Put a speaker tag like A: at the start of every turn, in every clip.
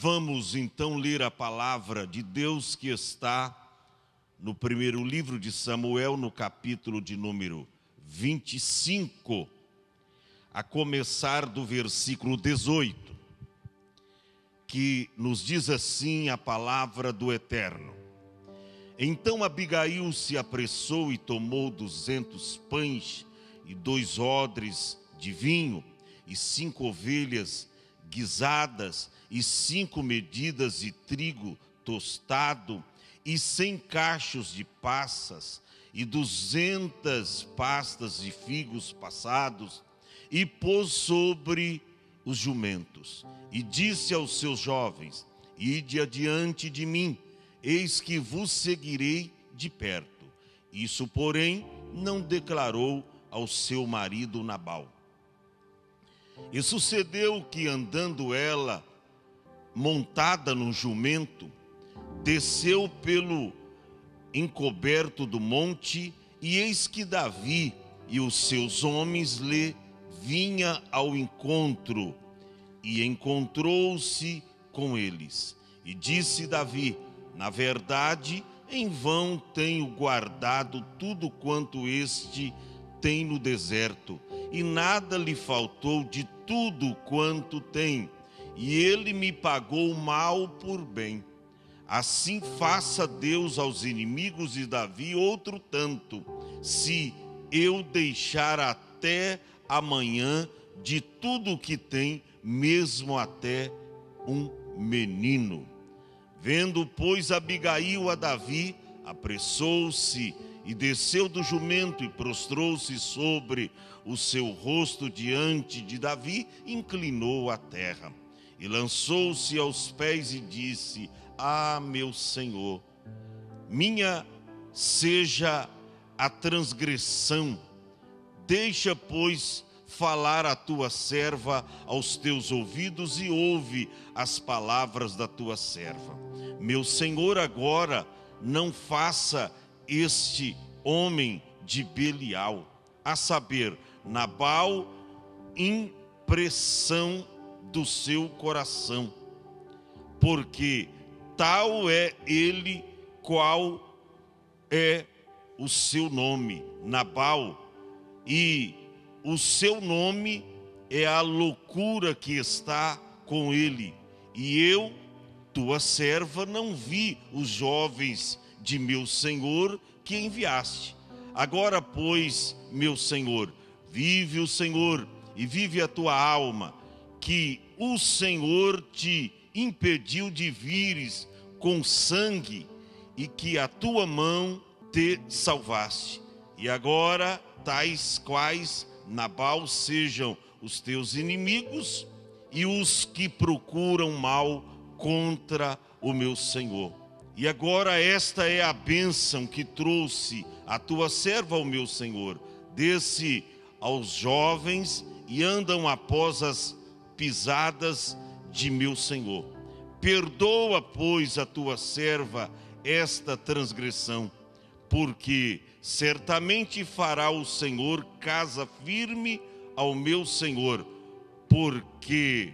A: Vamos então ler a palavra de Deus que está no primeiro livro de Samuel, no capítulo de número 25, a começar do versículo 18, que nos diz assim a palavra do Eterno. Então Abigail se apressou e tomou 200 pães e 2 odres de vinho e 5 ovelhas guisadas e 5 medidas de trigo tostado e 100 cachos de passas e 200 pastas de figos passados, e pôs sobre os jumentos e disse aos seus jovens: ide adiante de mim, eis que vos seguirei de perto. Isso, porém, não declarou ao seu marido Nabal. E sucedeu que, andando ela montada num jumento, desceu pelo encoberto do monte, e eis que Davi e os seus homens lhe vinha ao encontro, e encontrou-se com eles. E disse Davi: na verdade, em vão tenho guardado tudo quanto este tem no deserto, e nada lhe faltou de tudo quanto tem, e ele me pagou mal por bem. Assim faça Deus aos inimigos de Davi outro tanto, se eu deixar até amanhã de tudo o que tem, mesmo até um menino. Vendo, pois, Abigail a Davi, apressou-se e desceu do jumento e prostrou-se sobre o seu rosto diante de Davi, inclinou a terra e lançou-se aos pés e disse: ah, meu Senhor, minha seja a transgressão, deixa, pois, falar a tua serva aos teus ouvidos e ouve as palavras da tua serva. Meu Senhor, agora não faça este homem de Belial, a saber, Nabal, impressão do seu coração, porque tal é ele qual é o seu nome, Nabal, e o seu nome é a loucura que está com ele. E eu, tua serva, não vi os jovens de meu senhor que enviaste. Agora, pois, meu senhor, vive o Senhor e vive a tua alma, que o Senhor te impediu de vires com sangue e que a tua mão te salvaste. E agora, tais quais Nabal sejam os teus inimigos e os que procuram mal contra o meu Senhor. E agora esta é a bênção que trouxe a tua serva ao meu Senhor. Desce aos jovens e andam após as pisadas de meu Senhor. Perdoa, pois, a tua serva esta transgressão, porque certamente fará o Senhor casa firme ao meu Senhor, porque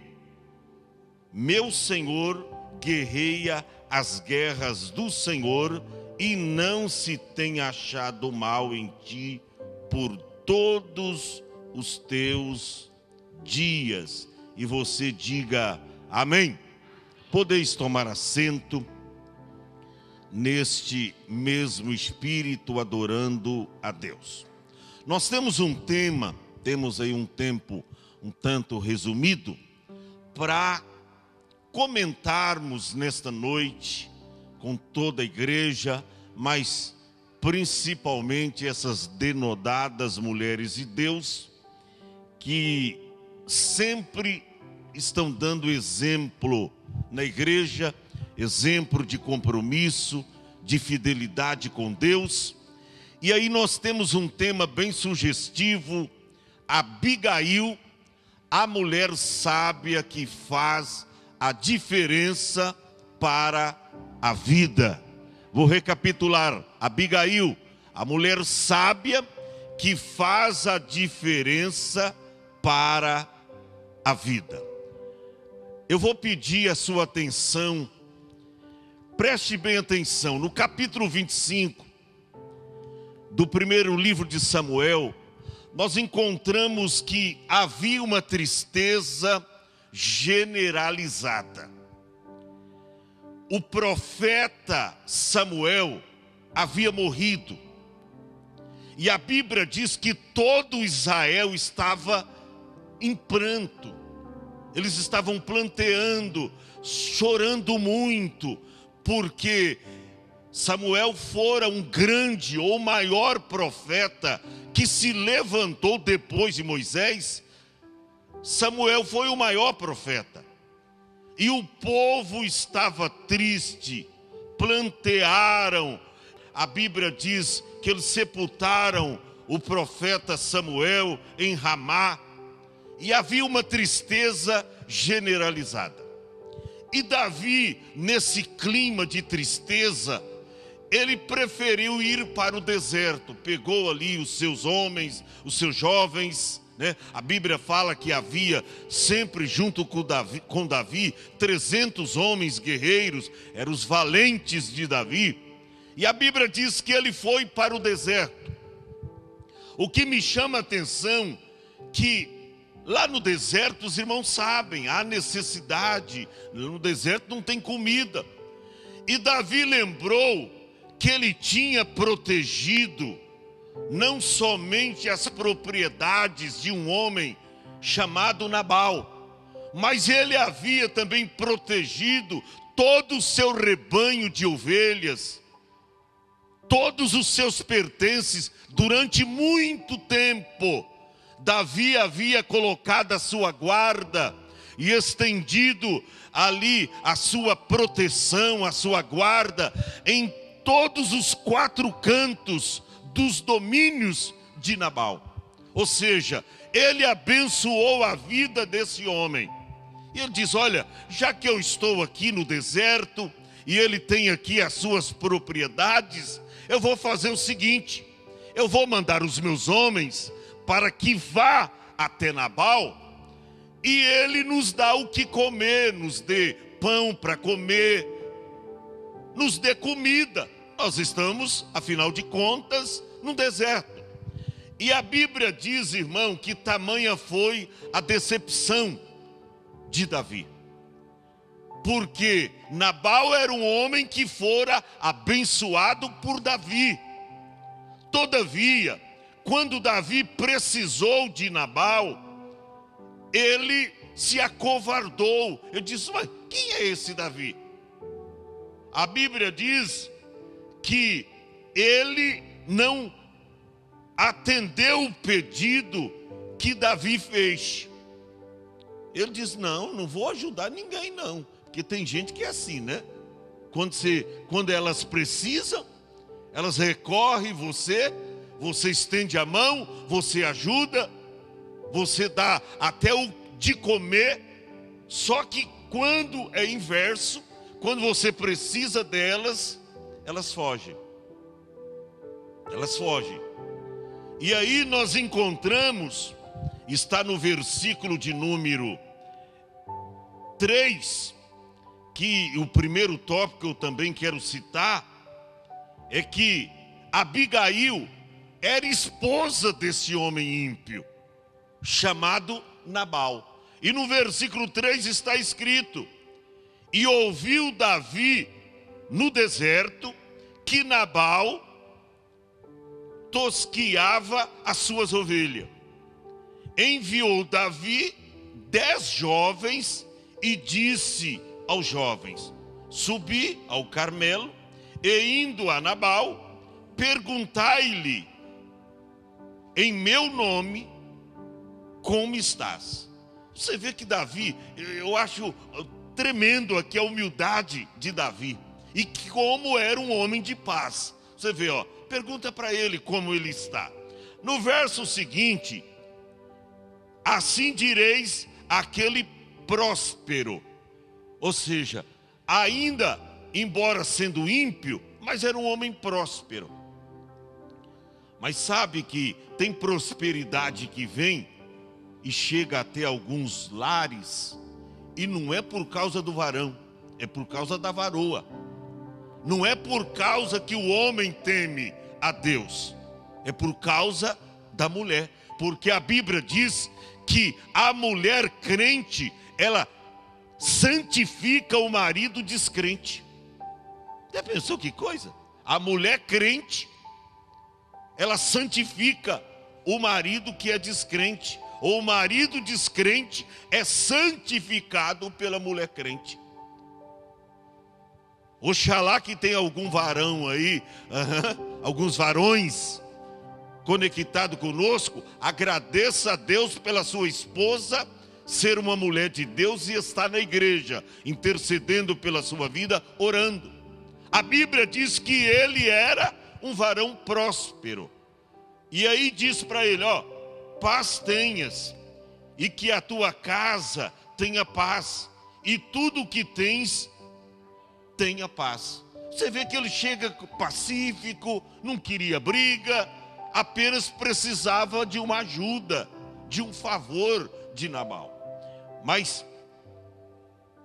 A: meu Senhor guerreia as guerras do Senhor e não se tem achado mal em ti por todos os teus dias. E você diga amém. Podeis tomar assento neste mesmo espírito, adorando a Deus. Nós temos um tema, temos aí um tempo um tanto resumido para comentarmos nesta noite com toda a igreja, mas principalmente essas denodadas mulheres de Deus que sempre estão dando exemplo na igreja, exemplo de compromisso, de fidelidade com Deus. E aí nós temos um tema bem sugestivo: Abigail, a mulher sábia que faz a diferença para a vida. Vou recapitular: Abigail, a mulher sábia que faz a diferença para a vida. eu vou pedir a sua atenção, preste bem atenção, no capítulo 25 do primeiro livro de Samuel, nós encontramos que havia uma tristeza generalizada. O profeta Samuel havia morrido, e a Bíblia diz que todo Israel estava em pranto. Eles estavam planteando, chorando muito, porque Samuel fora um grande ou maior profeta que se levantou depois de Moisés. Samuel foi o maior profeta. E o povo estava triste, plantearam. A Bíblia diz que eles sepultaram o profeta Samuel em Ramá. E havia uma tristeza generalizada. E Davi, nesse clima de tristeza, ele preferiu ir para o deserto. Pegou ali os seus homens, os seus jovens, né? A Bíblia fala que havia sempre junto com Davi 300 homens guerreiros, eram os valentes de Davi. E a Bíblia diz que ele foi para o deserto. O que me chama a atenção que lá no deserto os irmãos sabem, há necessidade, no deserto não tem comida. E Davi lembrou que ele tinha protegido não somente as propriedades de um homem chamado Nabal, mas ele havia também protegido todo o seu rebanho de ovelhas, todos os seus pertences durante muito tempo. Davi havia colocado a sua guarda e estendido ali a sua proteção, a sua guarda em todos os 4 cantos dos domínios de Nabal. Ou seja, ele abençoou a vida desse homem. E ele diz, olha, já que eu estou aqui no deserto e ele tem aqui as suas propriedades, eu vou fazer o seguinte, eu vou mandar os meus homens para que vá até Nabal e ele nos dá o que comer, nos dê pão para comer, nos dê comida. Nós estamos, afinal de contas, no deserto. E a Bíblia diz, irmão, que tamanha foi a decepção de Davi. Porque Nabal era um homem que fora abençoado por Davi. Todavia, quando Davi precisou de Nabal, ele se acovardou. Ele disse, mas quem é esse Davi? A Bíblia diz que ele não atendeu o pedido que Davi fez. Ele diz, não vou ajudar ninguém não. Porque tem gente que é assim, né? Quando elas precisam, elas recorrem você estende a mão, você ajuda, você dá até o de comer. Só que quando é inverso, quando você precisa delas, elas fogem. Elas fogem. E aí nós encontramos, está no versículo de número 3, que o primeiro tópico que eu também quero citar, é que Abigail era esposa desse homem ímpio, chamado Nabal. E no versículo 3 está escrito, e ouviu Davi no deserto que Nabal tosquiava as suas ovelhas. Enviou Davi 10 jovens e disse aos jovens, subi ao Carmelo e indo a Nabal, perguntai-lhe em meu nome como estás. Você vê que Davi, eu acho tremendo aqui a humildade de Davi. E como era um homem de paz. Você vê, pergunta para ele como ele está. No verso seguinte, assim direis àquele próspero. Ou seja, ainda, embora sendo ímpio, mas era um homem próspero. Mas sabe que tem prosperidade que vem e chega até alguns lares E não é por causa do varão, é por causa da varoa. Não é por causa que o homem teme a Deus, é por causa da mulher. Porque a Bíblia diz que a mulher crente, ela santifica o marido descrente. Já pensou que coisa? A mulher crente, ela santifica o marido que é descrente. Ou o marido descrente é santificado pela mulher crente. Oxalá que tem algum varão aí, alguns varões conectados conosco, agradeça a Deus pela sua esposa ser uma mulher de Deus e estar na igreja, intercedendo pela sua vida, orando. A Bíblia diz que ele era um varão próspero. E aí diz para ele, ó, paz tenhas, e que a tua casa tenha paz, e tudo o que tens tenha paz. Você vê que ele chega pacífico, não queria briga, apenas precisava de uma ajuda, de um favor de Nabal. Mas,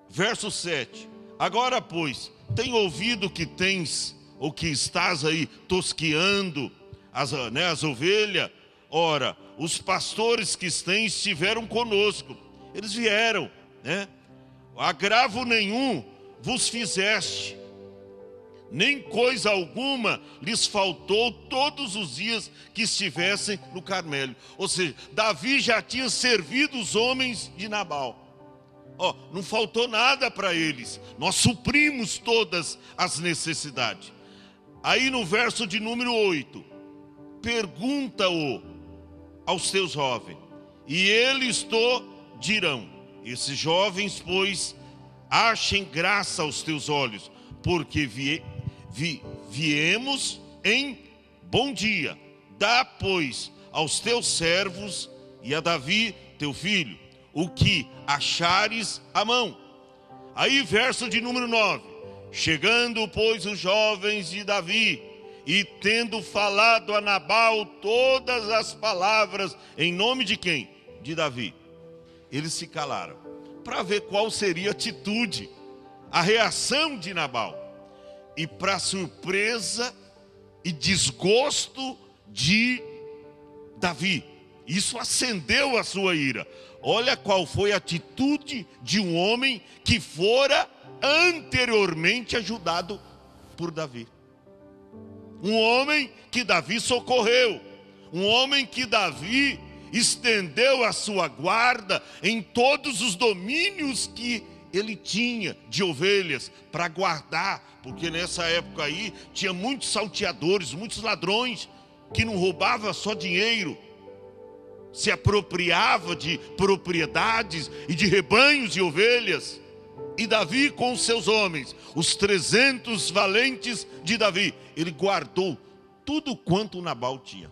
A: verso 7, agora pois, tem ouvido que tens, ou que estás aí tosqueando as ovelhas? Ora, os pastores que tens estiveram conosco, eles vieram, né? Agravo nenhum vos fizeste, nem coisa alguma lhes faltou todos os dias que estivessem no Carmelo. Ou seja, Davi já tinha servido os homens de Nabal. Ó, não faltou nada para eles, nós suprimos todas as necessidades. Aí no verso de número 8, pergunta-o aos teus jovens, e eles te dirão, esses jovens, pois, achem graça aos teus olhos, porque viemos em bom dia. Dá, pois, aos teus servos e a Davi, teu filho, o que achares à mão. Aí, verso de número 9. Chegando, pois, os jovens de Davi, e tendo falado a Nabal todas as palavras, em nome de quem? De Davi. Eles se calaram, para ver qual seria a atitude, a reação de Nabal. E para surpresa e desgosto de Davi, isso acendeu a sua ira. Olha qual foi a atitude de um homem que fora anteriormente ajudado por Davi. Um homem que Davi socorreu, um homem que Davi estendeu a sua guarda em todos os domínios que ele tinha de ovelhas para guardar, porque nessa época aí tinha muitos salteadores, muitos ladrões que não roubavam só dinheiro, se apropriava de propriedades e de rebanhos de ovelhas. E Davi com os seus homens, os 300 valentes de Davi, ele guardou tudo quanto Nabal tinha.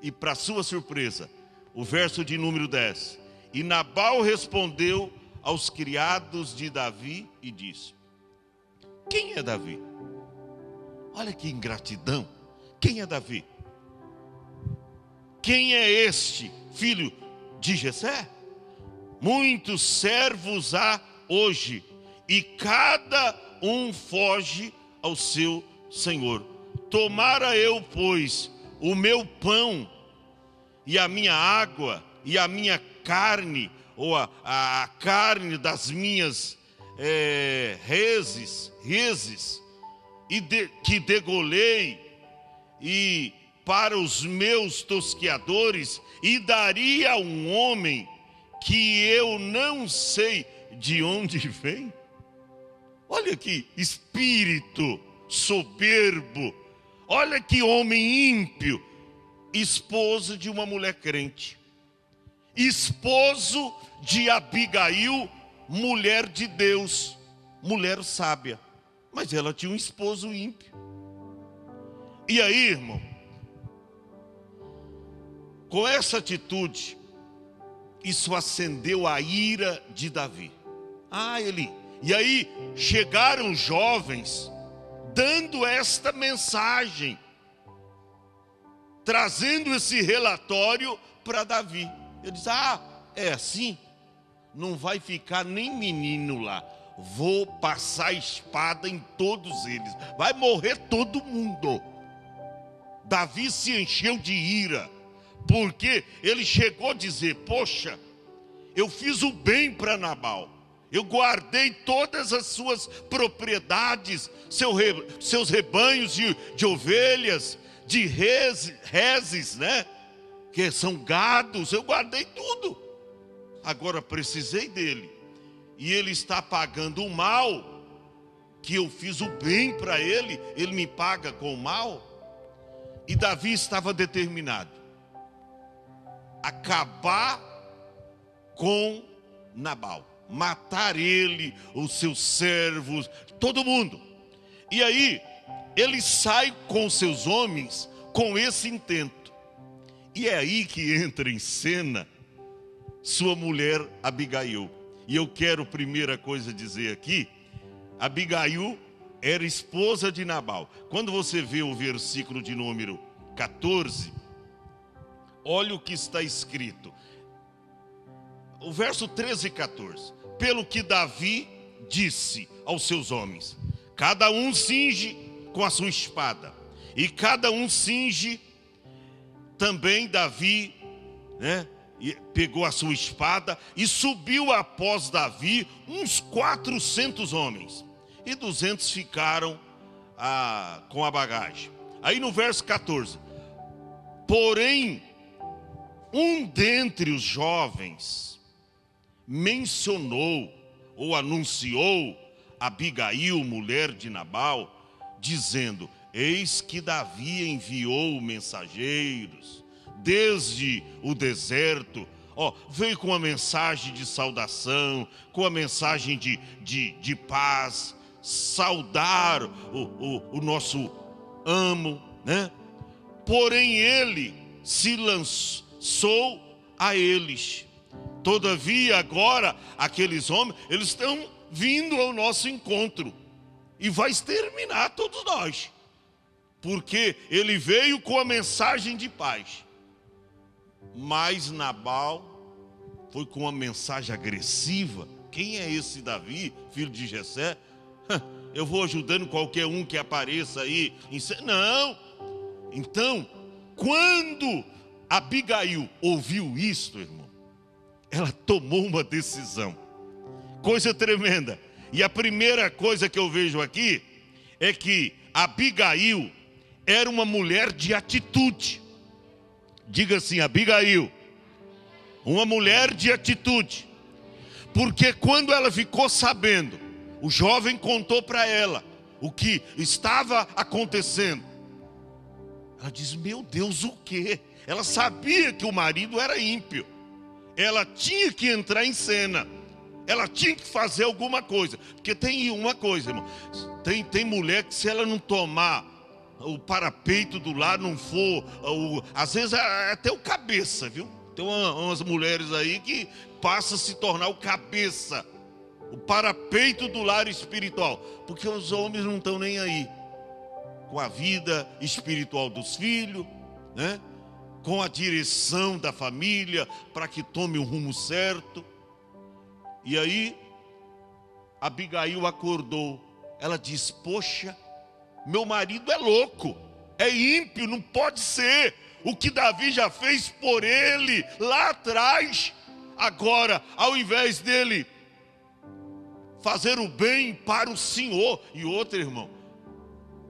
A: E para sua surpresa, o verso de número 10, e Nabal respondeu aos criados de Davi e disse, quem é Davi? Olha que ingratidão. Quem é Davi? Quem é este filho de Jessé? Muitos servos há hoje, e cada um foge ao seu senhor. Tomara eu, pois, o meu pão e a minha água e a minha carne, ou a carne das minhas reses, que degolei, e para os meus tosqueadores, e daria a um homem que eu não sei de onde vem. Olha que espírito soberbo, olha que homem ímpio, esposo de uma mulher crente, esposo de Abigail, mulher de Deus, mulher sábia, mas ela tinha um esposo ímpio. E aí, irmão, com essa atitude, isso acendeu a ira de Davi. E aí chegaram jovens dando esta mensagem, trazendo esse relatório para Davi. Ele diz, é assim? não vai ficar nem menino lá. Vou passar a espada em todos eles. Vai morrer todo mundo. Davi se encheu de ira, porque ele chegou a dizer: poxa, eu fiz o bem para Nabal. Eu guardei todas as suas propriedades, seus rebanhos de ovelhas, de reses, né? Que são gados, eu guardei tudo. Agora precisei dele. E ele está pagando o mal, que eu fiz o bem para ele, ele me paga com o mal. E Davi estava determinado a acabar com Nabal, matar ele, os seus servos, todo mundo. E aí, ele sai com seus homens com esse intento. E é aí que entra em cena sua mulher Abigail. E eu quero, primeira coisa, dizer aqui: Abigail era esposa de Nabal. Quando você vê o versículo de número 14, olha o que está escrito. O verso 13 e 14. Pelo que Davi disse aos seus homens: cada um cinge com a sua espada. E cada um cinge também. Davi, né, pegou a sua espada e subiu após Davi uns 400 homens. E 200 ficaram com a bagagem. Aí no verso 14. Porém, um dentre os jovens mencionou ou anunciou Abigail, mulher de Nabal, dizendo: eis que Davi enviou mensageiros desde o deserto. Veio com a mensagem de saudação, com a mensagem de paz, saudar o nosso amo, né? Porém ele se lançou a eles. Todavia agora aqueles homens, eles estão vindo ao nosso encontro e vai exterminar todos nós, porque ele veio com a mensagem de paz. Mas Nabal foi com uma mensagem agressiva. Quem é esse Davi, filho de Jessé? Eu vou ajudando qualquer um que apareça aí. Não. Então, quando Abigail ouviu isto, irmão, ela tomou uma decisão. Coisa tremenda. E a primeira coisa que eu vejo aqui é que Abigail era uma mulher de atitude. Diga assim: Abigail, uma mulher de atitude. Porque quando ela ficou sabendo, o jovem contou para ela o que estava acontecendo. Ela diz: meu Deus, o quê? Ela sabia que o marido era ímpio. Ela tinha que entrar em cena. Ela tinha que fazer alguma coisa. Porque tem uma coisa, irmão. Tem mulher que, se ela não tomar o parapeito do lar, não for, às vezes até o cabeça, viu? Tem umas mulheres aí que passam a se tornar o cabeça, o parapeito do lar espiritual, porque os homens não estão nem aí com a vida espiritual dos filhos, né? Com a direção da família, para que tome o rumo certo. E aí Abigail acordou. Ela diz: poxa, meu marido é louco, é ímpio, não pode ser. O que Davi já fez por ele lá atrás, agora, ao invés dele fazer o bem para o Senhor. E outro, irmão,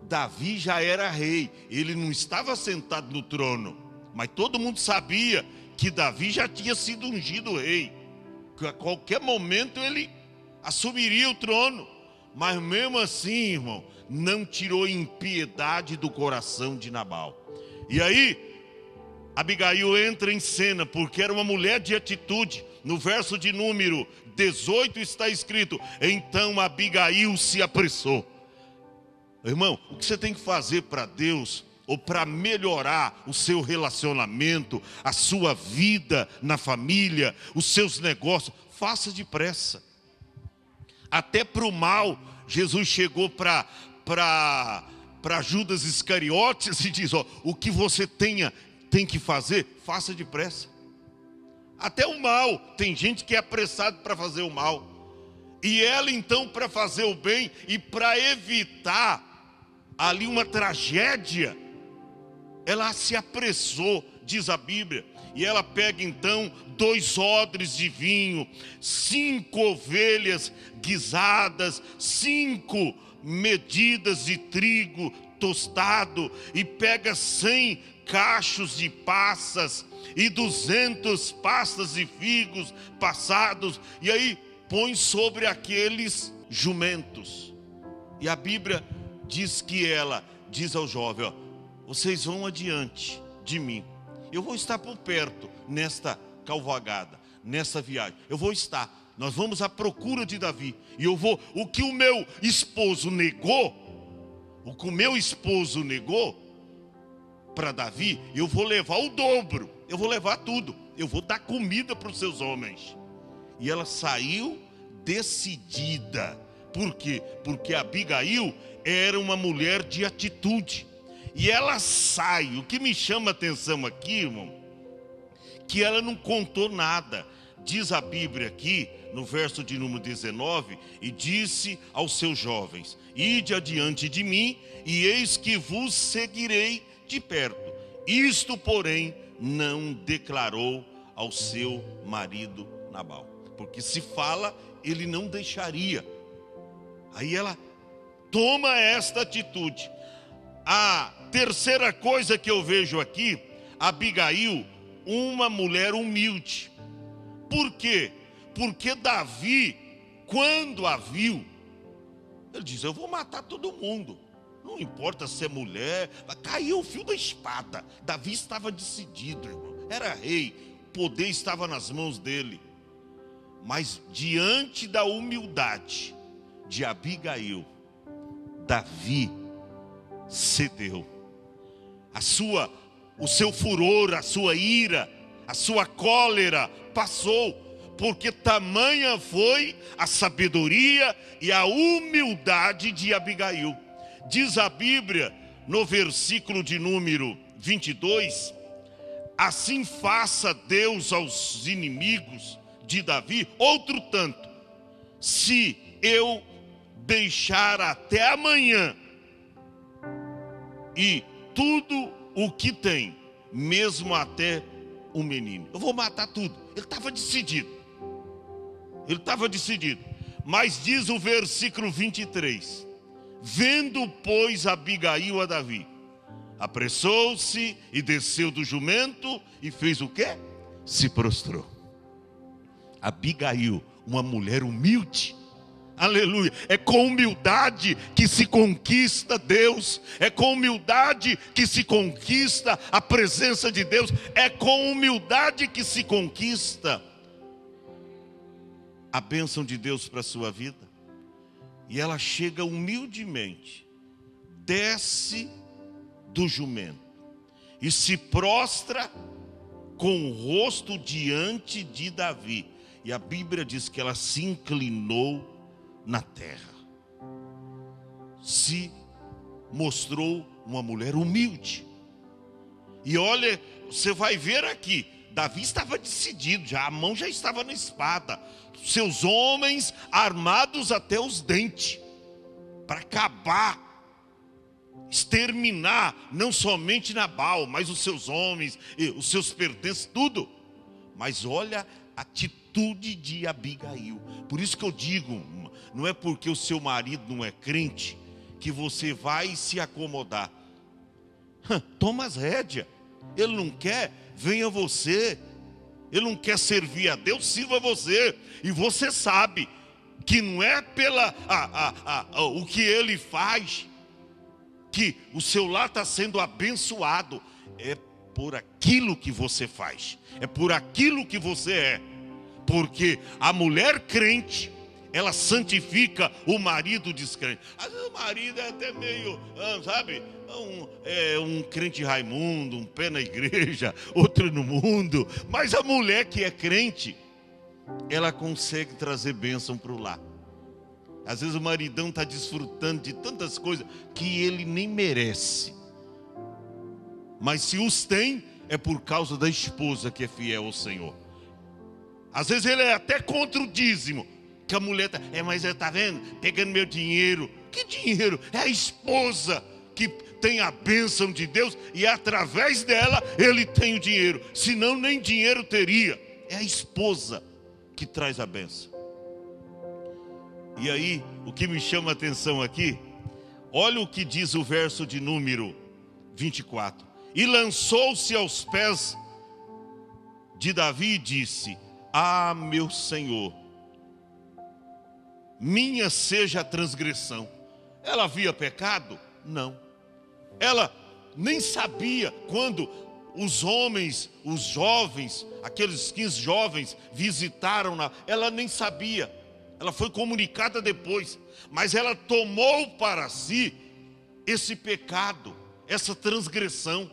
A: Davi já era rei, ele não estava sentado no trono, mas todo mundo sabia que Davi já tinha sido ungido rei, que a qualquer momento ele assumiria o trono. Mas mesmo assim, irmão, não tirou impiedade do coração de Nabal. E aí Abigail entra em cena, porque era uma mulher de atitude. No verso de número 18 está escrito: então Abigail se apressou. Irmão, o que você tem que fazer para Deus, ou para melhorar o seu relacionamento, a sua vida na família, os seus negócios, faça depressa. Até para o mal, Jesus chegou para Judas Iscariotes e diz: o que você tem que fazer, faça depressa. até o mal. Tem gente que é apressado para fazer o mal. E ela então, para fazer o bem e para evitar ali uma tragédia, ela se apressou, diz a Bíblia. E ela pega então 2 odres de vinho, 5 ovelhas guisadas, 5 medidas de trigo tostado, e pega 100 cachos de passas e 200 pastas de figos passados, e aí põe sobre aqueles jumentos. E a Bíblia diz que ela diz ao jovem: ó, vocês vão adiante de mim, eu vou estar por perto nesta cavalgada, nessa viagem, eu vou estar, nós vamos à procura de Davi, e eu vou, o que o meu esposo negou para Davi, eu vou levar o dobro, eu vou levar tudo, eu vou dar comida para os seus homens. E ela saiu decidida. Por quê? Porque Abigail era uma mulher de atitude. E ela sai. O que me chama a atenção aqui, irmão, que ela não contou nada. Diz a Bíblia aqui, no verso de número 19, e disse aos seus jovens: ide adiante de mim, e eis que vos seguirei de perto. Isto, porém, não declarou ao seu marido Nabal, porque se fala, ele não deixaria. Aí ela toma esta atitude. A terceira coisa que eu vejo aqui, Abigail, uma mulher humilde. Por quê? Porque Davi, quando a viu, ele diz: eu vou matar todo mundo, não importa se é mulher. Caiu o fio da espada. Davi estava decidido, irmão. Era rei, o poder estava nas mãos dele. Mas diante da humildade de Abigail, Davi cedeu. O seu furor, a sua ira, a sua cólera passou, porque tamanha foi a sabedoria e a humildade de Abigail. Diz a Bíblia no versículo de número 22: assim faça Deus aos inimigos de Davi outro tanto, se eu deixar até amanhã e tudo o que tem, mesmo até o menino. Eu vou matar tudo. Ele estava decidido. Mas diz o versículo 23: vendo, pois, Abigail a Davi, apressou-se e desceu do jumento e fez o quê? Se prostrou. Abigail, uma mulher humilde. Aleluia. É com humildade que se conquista Deus. É com humildade que se conquista a presença de Deus. É com humildade que se conquista a bênção de Deus para a sua vida. E ela chega humildemente, desce do jumento e se prostra com o rosto diante de Davi. E a Bíblia diz que ela se inclinou na terra. Se mostrou uma mulher humilde. E olha, você vai ver aqui, Davi estava decidido, já a mão já estava na espada, seus homens armados até os dentes, para acabar, exterminar não somente Nabal, mas os seus homens, os seus pertences, tudo. Mas olha a atitude de Abigail. Por isso que eu digo, não é porque o seu marido não é crente que você vai se acomodar. Toma as rédeas. Ele não quer, venha você. Ele não quer servir a Deus, sirva você. E você sabe que não é pela o que ele faz que o seu lar está sendo abençoado. É por aquilo que você faz, é por aquilo que você é. Porque a mulher crente, ela santifica o marido descrente. Às vezes o marido é até meio, sabe, um crente Raimundo, um pé na igreja, outro no mundo. Mas a mulher que é crente, ela consegue trazer bênção para o lar. Às vezes o maridão está desfrutando de tantas coisas que ele nem merece. Mas se os tem, é por causa da esposa que é fiel ao Senhor. Às vezes ele é até contra o dízimo. Que a mulher está, mas está vendo? Pegando meu dinheiro. Que dinheiro? É a esposa que tem a bênção de Deus e através dela ele tem o dinheiro. Senão nem dinheiro teria. É a esposa que traz a bênção. E aí, o que me chama a atenção aqui, olha o que diz o verso de número 24. E lançou-se aos pés de Davi e disse: ah, meu Senhor, minha seja a transgressão. Ela havia pecado? Não. Ela nem sabia quando os homens, os jovens, aqueles 15 jovens visitaram, ela nem sabia. Ela foi comunicada depois. Mas ela tomou para si esse pecado, essa transgressão.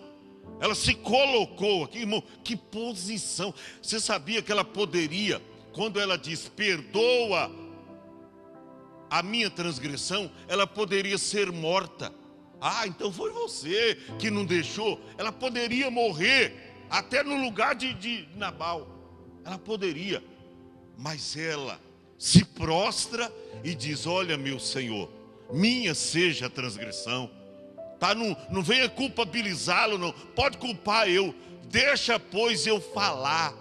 A: Ela se colocou aqui, irmão, que posição. Você sabia que ela poderia, quando ela diz, perdoa a minha transgressão, ela poderia ser morta. Ah, então foi você que não deixou. Ela poderia morrer, até no lugar de Nabal. Ela poderia, mas ela se prostra e diz: olha, meu Senhor, minha seja a transgressão. Tá? Não venha culpabilizá-lo, não. Pode culpar eu. Deixa, pois, eu falar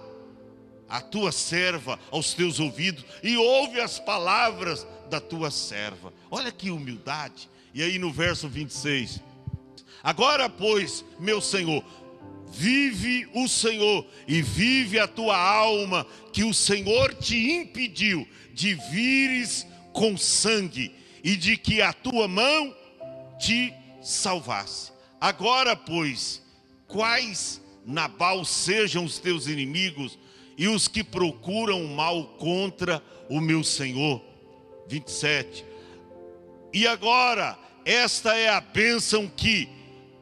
A: a tua serva aos teus ouvidos e ouve as palavras da tua serva. Olha que humildade. E aí no verso 26. Agora, pois, meu Senhor, vive o Senhor e vive a tua alma, que o Senhor te impediu de vires com sangue e de que a tua mão te salvasse. Agora, pois, quais Nabal sejam os teus inimigos e os que procuram o mal contra o meu Senhor. 27. E agora, esta é a bênção que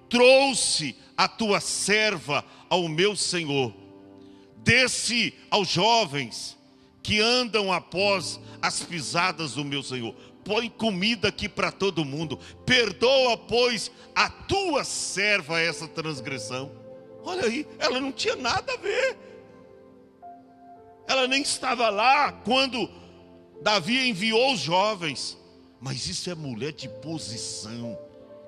A: trouxe a tua serva ao meu Senhor. Desce aos jovens que andam após as pisadas do meu Senhor. Põe comida aqui para todo mundo. Perdoa, pois, a tua serva essa transgressão. Olha aí, ela não tinha nada a ver. Ela nem estava lá quando Davi enviou os jovens. Mas isso é mulher de posição,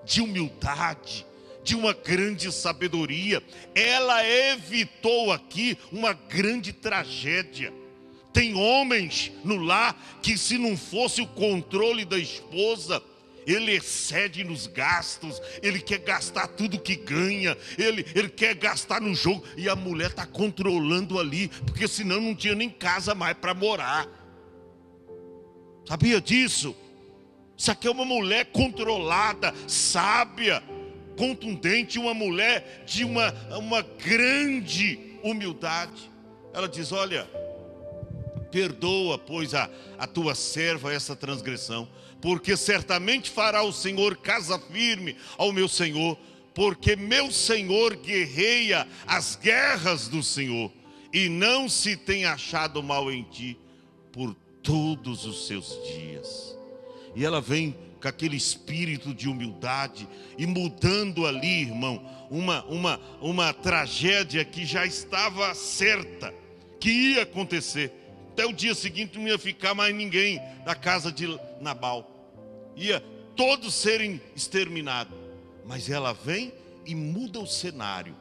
A: de humildade, de uma grande sabedoria. Ela evitou aqui uma grande tragédia. Tem homens no lar que, se não fosse o controle da esposa, ele excede nos gastos, ele quer gastar tudo que ganha, ele quer gastar no jogo, e a mulher está controlando ali, porque senão não tinha nem casa mais para morar. Sabia disso? Isso aqui é uma mulher controlada, sábia, contundente, uma mulher de uma grande humildade. Ela diz: olha, perdoa, pois, a tua serva essa transgressão, porque certamente fará o Senhor casa firme ao meu Senhor, porque meu Senhor guerreia as guerras do Senhor, e não se tem achado mal em ti por todos os seus dias. E ela vem com aquele espírito de humildade e mudando ali, irmão, uma tragédia que já estava certa, que ia acontecer. Até o dia seguinte não ia ficar mais ninguém da casa de Nabal. Ia todos serem exterminados. Mas ela vem e muda o cenário.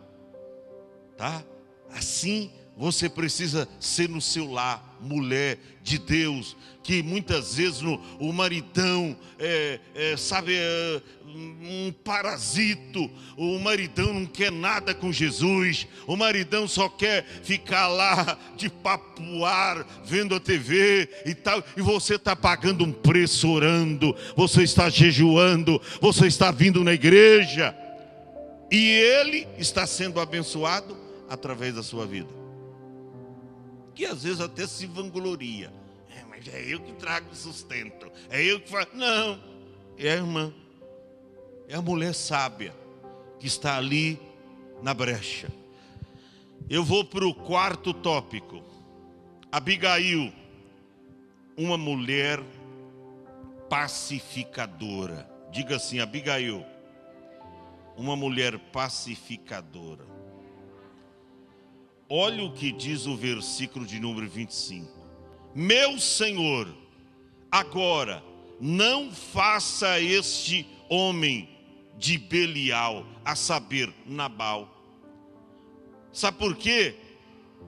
A: Tá? Assim você precisa ser no seu lar, mulher de Deus, que muitas vezes o maridão um parasito, o maridão não quer nada com Jesus, o maridão só quer ficar lá de papuar, vendo a TV e tal, e você está pagando um preço orando, você está jejuando, você está vindo na igreja, e ele está sendo abençoado através da sua vida. Que às vezes até se vangloria. Mas é eu que trago o sustento. É eu que faço. Não, é a irmã. É a mulher sábia que está ali na brecha. Eu vou para o quarto tópico. Abigail, uma mulher pacificadora. Diga assim: Abigail, uma mulher pacificadora. olha o que diz o versículo de número 25. Meu Senhor, agora não faça este homem de Belial, a saber, Nabal. Sabe por quê?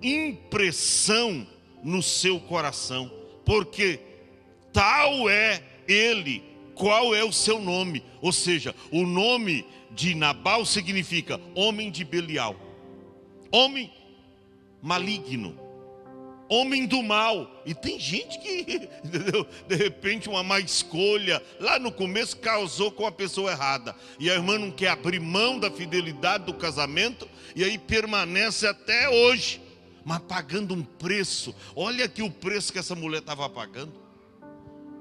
A: Impressão no seu coração, porque tal é ele, qual é o seu nome. Ou seja, o nome de Nabal significa homem de Belial, homem maligno, homem do mal. E tem gente que, entendeu? De repente uma má escolha lá no começo casou com a pessoa errada, e a irmã não quer abrir mão da fidelidade do casamento, e aí permanece até hoje, mas pagando um preço. Olha aqui o preço que essa mulher estava pagando.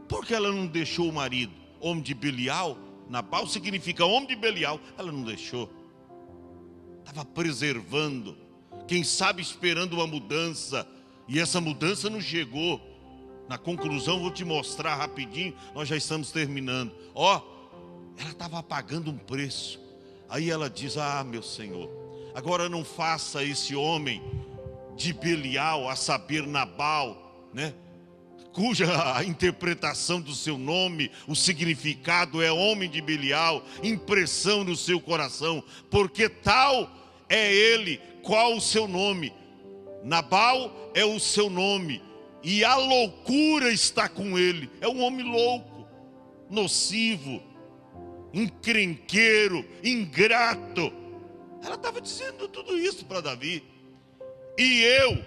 A: Porque ela não deixou o marido, homem de Belial. Nabal significa homem de Belial. Ela não deixou, estava preservando, quem sabe esperando uma mudança, e essa mudança não chegou. Na conclusão vou te mostrar rapidinho, nós já estamos terminando. Ela estava pagando um preço. Aí ela diz: meu Senhor, agora não faça esse homem de Belial, a saber, Nabal, né? Cuja a interpretação do seu nome, o significado é homem de Belial, impressão no seu coração, porque tal é ele, qual o seu nome. Nabal é o seu nome, e a loucura está com ele. É um homem louco, nocivo, encrenqueiro, ingrato. Ela estava dizendo tudo isso para Davi. E eu,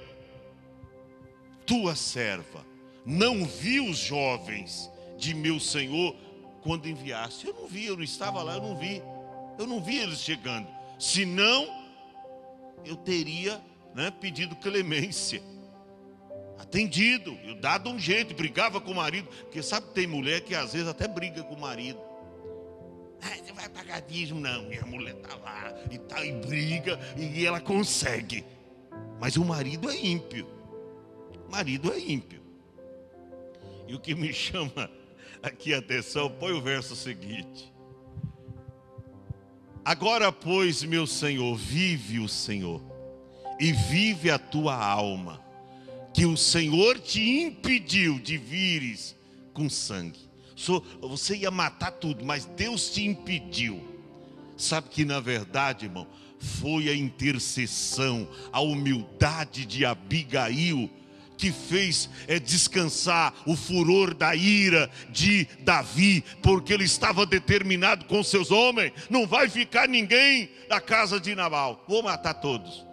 A: tua serva, não vi os jovens de meu senhor quando enviaste. Eu não estava lá, eu não vi eles chegando. Senão eu teria, pedido clemência, atendido, eu dado um jeito, brigava com o marido. Porque sabe que tem mulher que às vezes até briga com o marido. Você vai pagar dízimo? Não. E a mulher está lá e briga, e ela consegue. Mas o marido é ímpio. E o que me chama aqui a atenção, põe o verso seguinte. Agora, pois, meu Senhor, vive o Senhor, e vive a tua alma, que o Senhor te impediu de vires com sangue. Você ia matar tudo, mas Deus te impediu. Sabe que na verdade, irmão, foi a intercessão, a humildade de Abigail que fez descansar o furor da ira de Davi, porque ele estava determinado com seus homens: não vai ficar ninguém da casa de Nabal, vou matar todos.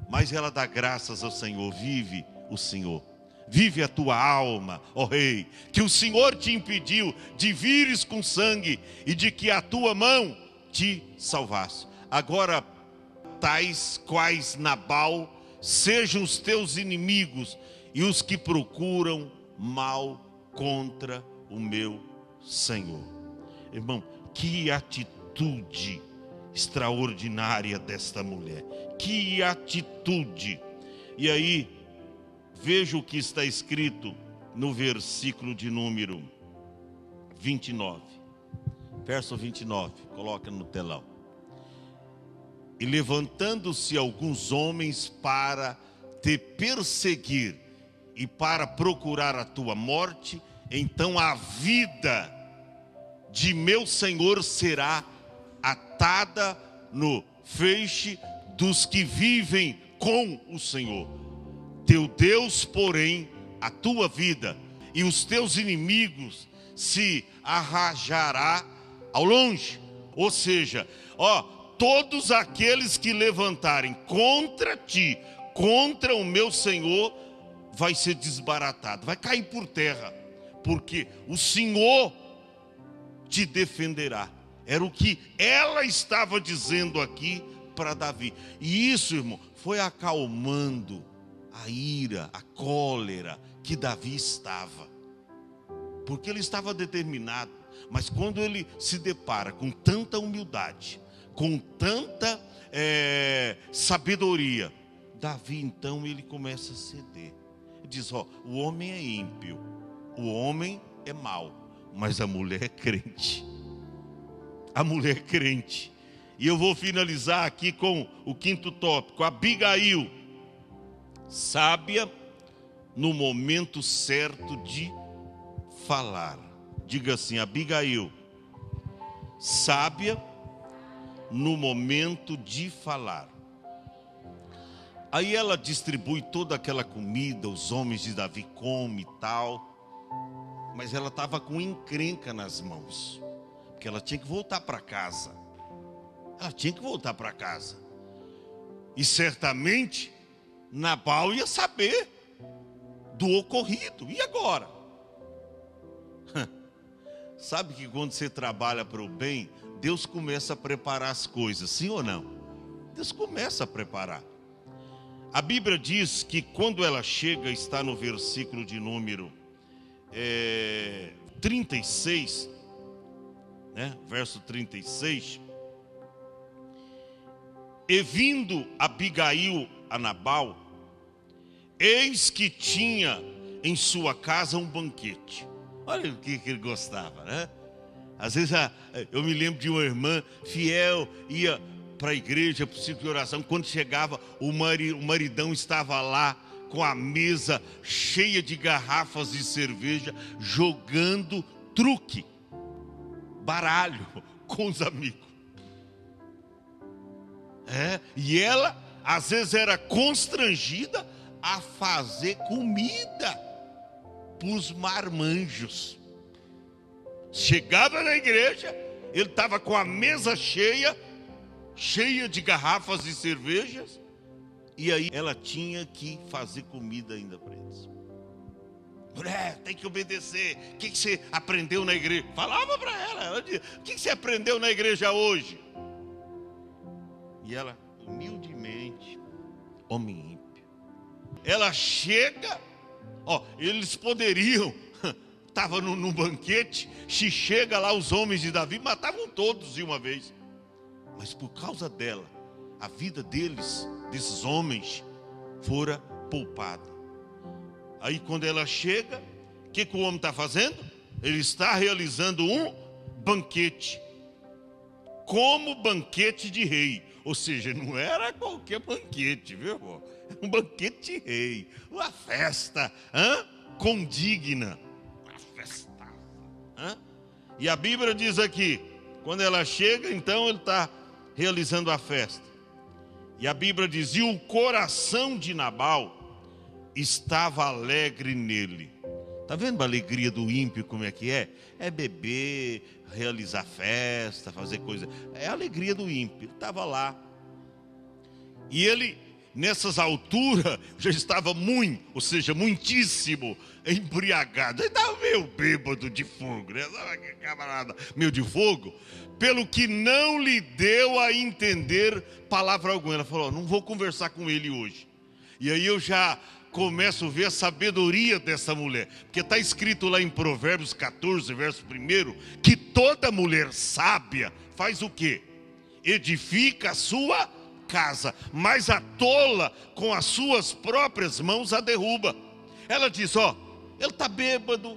A: Mas ela dá graças ao Senhor. Vive o Senhor, vive a tua alma, ó rei, que o Senhor te impediu de vires com sangue, e de que a tua mão te salvasse. Agora, tais quais Nabal sejam os teus inimigos, e os que procuram mal contra o meu Senhor. Irmão, que atitude extraordinária desta mulher, que atitude. E aí, veja o que está escrito no versículo de número 29, verso 29, coloca no telão. E levantando-se alguns homens para te perseguir e para procurar a tua morte, então a vida de meu Senhor será atada no feixe dos que vivem com o Senhor. Teu Deus, porém, a tua vida e os teus inimigos se arrajará ao longe. Ou seja, todos aqueles que levantarem contra ti, contra o meu Senhor, vai ser desbaratado, vai cair por terra, porque o Senhor te defenderá. Era o que ela estava dizendo aqui para Davi. E isso, irmão, foi acalmando a ira, a cólera que Davi estava, porque ele estava determinado. Mas quando ele se depara com tanta humildade, com tanta sabedoria, Davi então ele começa a ceder. Ele diz: o homem é ímpio, o homem é mau, mas a mulher é crente. A mulher é crente. E eu vou finalizar aqui com o quinto tópico: Abigail, sábia no momento certo de falar. Diga assim: Abigail, sábia no momento de falar. Aí ela distribui toda aquela comida, os homens de Davi comem e tal. Mas ela estava com encrenca nas mãos, porque ela tinha que voltar para casa. Ela tinha que voltar para casa. E certamente Nabal ia saber do ocorrido. E agora? Sabe que quando você trabalha para o bem, Deus começa a preparar as coisas, sim ou não? Deus começa a preparar. A Bíblia diz que quando ela chega, está no versículo de número 36, né? Verso 36. E vindo Abigail a Nabal, eis que tinha em sua casa um banquete. Olha o que ele gostava, né? Às vezes eu me lembro de uma irmã fiel, ia para a igreja, para o círculo de oração. Quando chegava, o maridão estava lá com a mesa cheia de garrafas de cerveja, jogando truque, baralho com os amigos. E ela, às vezes, era constrangida a fazer comida para os marmanjos. Chegava na igreja, ele estava com a mesa cheia de garrafas de cervejas, e aí ela tinha que fazer comida ainda para eles. Mulher, tem que obedecer. O que você aprendeu na igreja? Falava para ela dizia: o que você aprendeu na igreja hoje? E ela, humildemente, homem ímpio. Ela chega, eles poderiam, estava no banquete, se chega lá os homens de Davi, matavam todos de uma vez. Mas por causa dela, a vida desses homens, fora poupada. Aí quando ela chega, o que o homem está fazendo? Ele está realizando um banquete, como banquete de rei. Ou seja, não era qualquer banquete, viu, irmão? Era um banquete de rei, uma festa condigna, uma festaça. E a Bíblia diz aqui, quando ela chega, então ele está realizando a festa. E a Bíblia diz: e o coração de Nabal estava alegre nele. Está vendo a alegria do ímpio como é que é? É beber, realizar festa, fazer coisa. É a alegria do ímpio. Ele estava lá. E ele, nessas alturas, já estava muitíssimo embriagado. Ele estava meio bêbado de fogo, né? Camarada meio de fogo. Pelo que não lhe deu a entender palavra alguma. Ela falou: não vou conversar com ele hoje. E aí eu já começo a ver a sabedoria dessa mulher. Porque está escrito lá em Provérbios 14, verso 1, que toda mulher sábia faz o quê? Edifica a sua casa, mas a tola com as suas próprias mãos a derruba. Ela diz: ele está bêbado,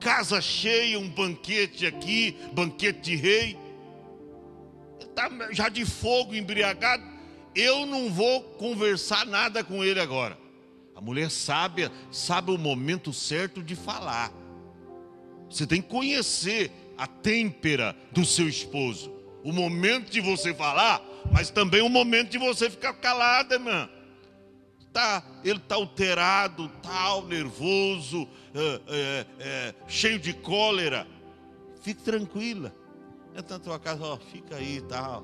A: casa cheia, um banquete aqui, banquete de rei, ele está já de fogo, embriagado, eu não vou conversar nada com ele agora. A mulher sábia sabe o momento certo de falar. Você tem que conhecer a têmpera do seu esposo, o momento de você falar, mas também o momento de você ficar calada, irmã. Ele está alterado, tal, nervoso, cheio de cólera. Fique tranquila. Entra na tua casa, fica aí, tal,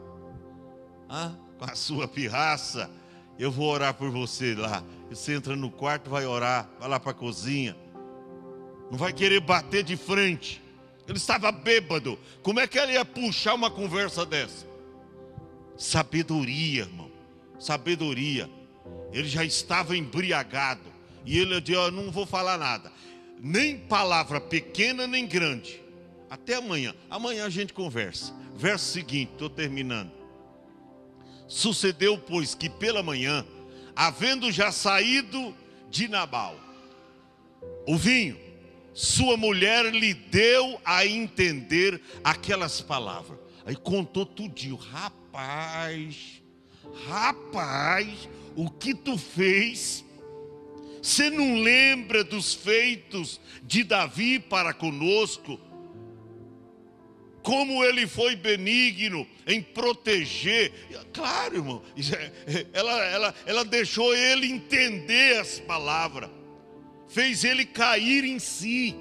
A: com a sua pirraça. Eu vou orar por você lá. Você entra no quarto, vai orar, vai lá para a cozinha. Não vai querer bater de frente. Ele estava bêbado. Como é que ele ia puxar uma conversa dessa? Sabedoria, irmão. Sabedoria. Ele já estava embriagado. E ele disse: não vou falar nada. Nem palavra pequena, nem grande. Até amanhã. Amanhã a gente conversa. Verso seguinte, estou terminando. Sucedeu, pois, que pela manhã, havendo já saído de Nabal o vinho, sua mulher lhe deu a entender aquelas palavras. Aí contou tudinho. Rapaz, o que tu fez Você não lembra dos feitos de Davi para conosco? Como ele foi benigno em proteger. Claro, irmão, ela deixou ele entender as palavras. Fez ele cair em si.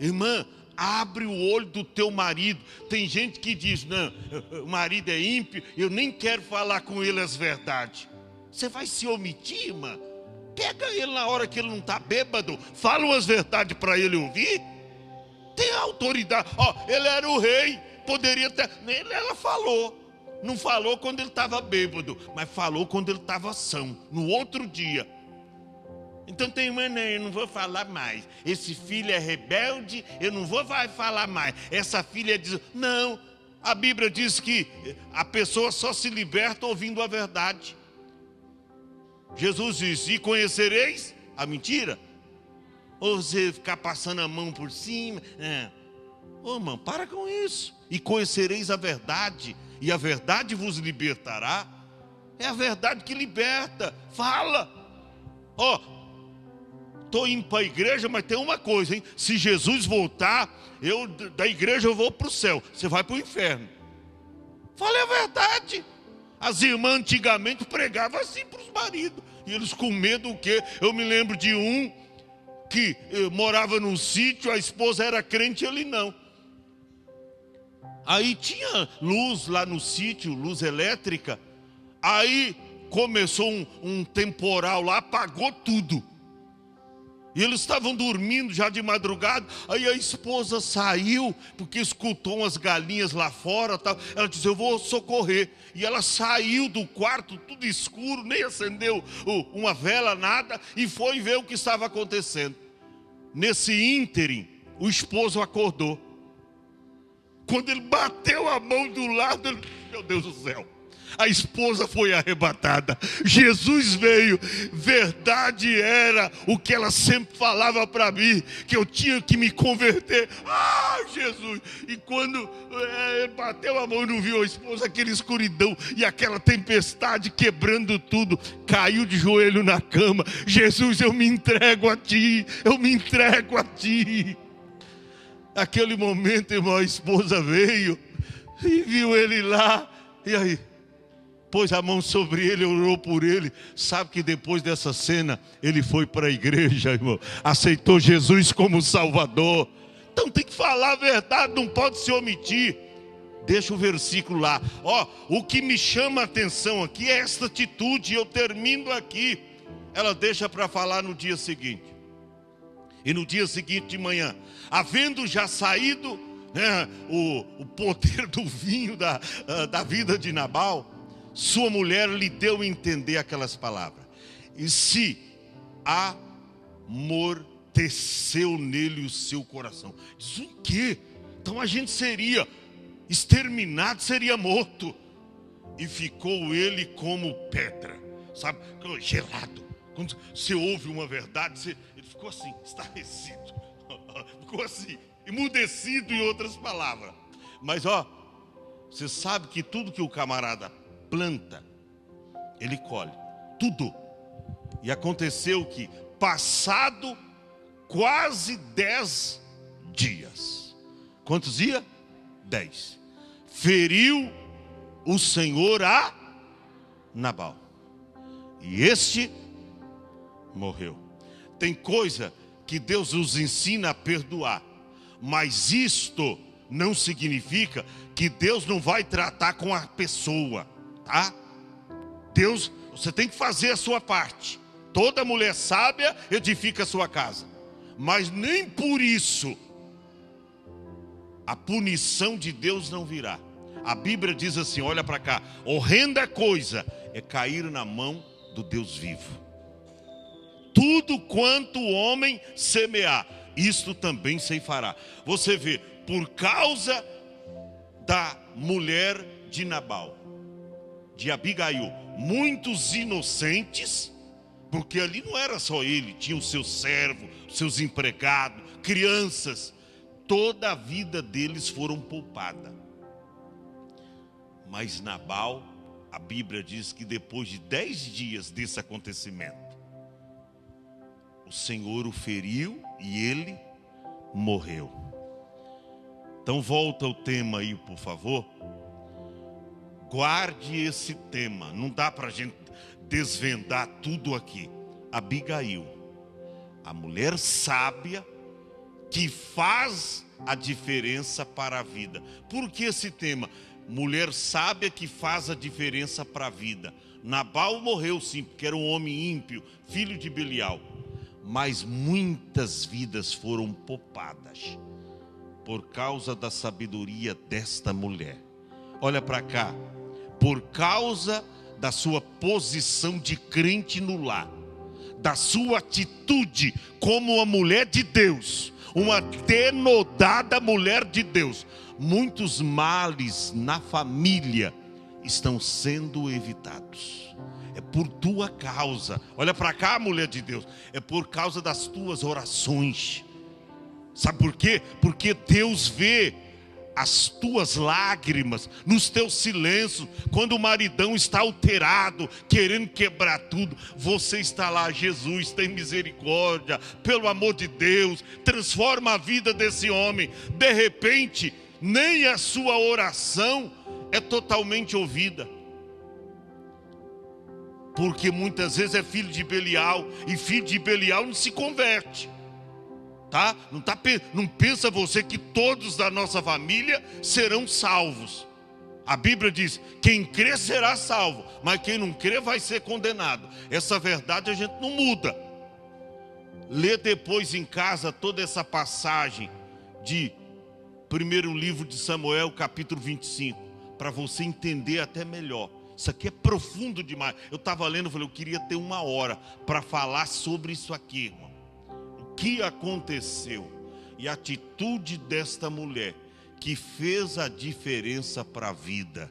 A: Irmã, abre o olho do teu marido. Tem gente que diz, não, o marido é ímpio, eu nem quero falar com ele as verdades. Você vai se omitir, irmã? Pega ele na hora que ele não está bêbado. Fala umas verdades para ele ouvir. Tem autoridade. Ele era o rei. Poderia ter. Ela falou. Não falou quando ele estava bêbado, mas falou quando ele estava são. No outro dia. Então tem irmã, não, eu não vou falar mais. Esse filho é rebelde, eu não vou falar mais. Essa filha diz, não. A Bíblia diz que a pessoa só se liberta ouvindo a verdade. Jesus diz, e conhecereis a mentira? Ou você ficar passando a mão por cima? Irmão, para com isso. E conhecereis a verdade, e a verdade vos libertará. É a verdade que liberta. Fala. Estou indo para a igreja, mas tem uma coisa, hein? Se Jesus voltar, da igreja eu vou para o céu. Você vai para o inferno. Fale a verdade. As irmãs antigamente pregavam assim para os maridos. E eles com medo o quê? Eu me lembro de um que morava num sítio, a esposa era crente e ele não. Aí tinha luz lá no sítio, luz elétrica. Aí começou um temporal lá, apagou tudo. E eles estavam dormindo já de madrugada. Aí a esposa saiu, porque escutou umas galinhas lá fora, tal. Ela disse, eu vou socorrer. E ela saiu do quarto, tudo escuro, nem acendeu uma vela, nada. E foi ver o que estava acontecendo. Nesse ínterim, o esposo acordou. Quando ele bateu a mão do lado, ele, meu Deus do céu. A esposa foi arrebatada. Jesus veio. Verdade era o que ela sempre falava para mim, que eu tinha que me converter. Jesus! E quando bateu a mão e não viu a esposa, aquela escuridão e aquela tempestade quebrando tudo, caiu de joelho na cama. Jesus, eu me entrego a ti. Eu me entrego a ti. Naquele momento, irmão, a esposa veio e viu ele lá. E aí? Pôs a mão sobre ele, orou por ele. Sabe que depois dessa cena, ele foi para a igreja, irmão. Aceitou Jesus como Salvador. Então tem que falar a verdade, não pode se omitir. Deixa o versículo lá. O que me chama a atenção aqui é esta atitude. Eu termino aqui. Ela deixa para falar no dia seguinte. E no dia seguinte de manhã, havendo já saído o poder do vinho da vida de Nabal, sua mulher lhe deu a entender aquelas palavras. E se amorteceu nele o seu coração. Diz o quê? Então a gente seria exterminado, seria morto. E ficou ele como pedra, sabe, gelado. Quando você ouve uma verdade, ele ficou assim, estarrecido. Ficou assim, emudecido, em outras palavras. Mas você sabe que tudo que o camarada planta, ele colhe, tudo. E aconteceu que, passado quase 10 dias, quantos dias? 10. Feriu o Senhor a Nabal, e este morreu. Tem coisa que Deus nos ensina a perdoar, mas isto não significa que Deus não vai tratar com a pessoa. Tá? Deus, você tem que fazer a sua parte. Toda mulher sábia edifica a sua casa. Mas nem por isso a punição de Deus não virá. A Bíblia diz assim, olha para cá. Horrenda coisa é cair na mão do Deus vivo. Tudo quanto o homem semear, isto também ceifará. Você vê, por causa da mulher de Nabal, de Abigail, muitos inocentes, porque ali não era só ele, tinha os seus servos, os seus empregados, crianças, toda a vida deles foram poupada. Mas Nabal, a Bíblia diz que depois de 10 dias desse acontecimento, o Senhor o feriu e ele morreu. Então volta o tema aí, por favor. Guarde esse tema. Não dá para a gente desvendar tudo aqui. Abigail, a mulher sábia que faz a diferença para a vida. Por que esse tema? Mulher sábia que faz a diferença para a vida. Nabal morreu sim, porque era um homem ímpio, filho de Belial. Mas muitas vidas foram poupadas por causa da sabedoria desta mulher. Olha para cá. Por causa da sua posição de crente no lar, da sua atitude como uma mulher de Deus, uma denodada mulher de Deus, muitos males na família estão sendo evitados. É por tua causa. Olha para cá, mulher de Deus. É por causa das tuas orações. Sabe por quê? Porque Deus vê as tuas lágrimas, nos teus silêncios. Quando o maridão está alterado, querendo quebrar tudo, você está lá. Jesus, tem misericórdia, pelo amor de Deus, transforma a vida desse homem. De repente, nem a sua oração é totalmente ouvida, porque muitas vezes é filho de Belial, e filho de Belial não se converte. Tá? Não pensa você que todos da nossa família serão salvos. A Bíblia diz: quem crê será salvo, mas quem não crê vai ser condenado. Essa verdade a gente não muda. Lê depois em casa toda essa passagem de primeiro livro de Samuel, capítulo 25, para você entender até melhor. Isso aqui é profundo demais. Eu estava lendo e falei, eu queria ter 1 hora para falar sobre isso aqui, irmão. O que aconteceu e a atitude desta mulher que fez a diferença para a vida.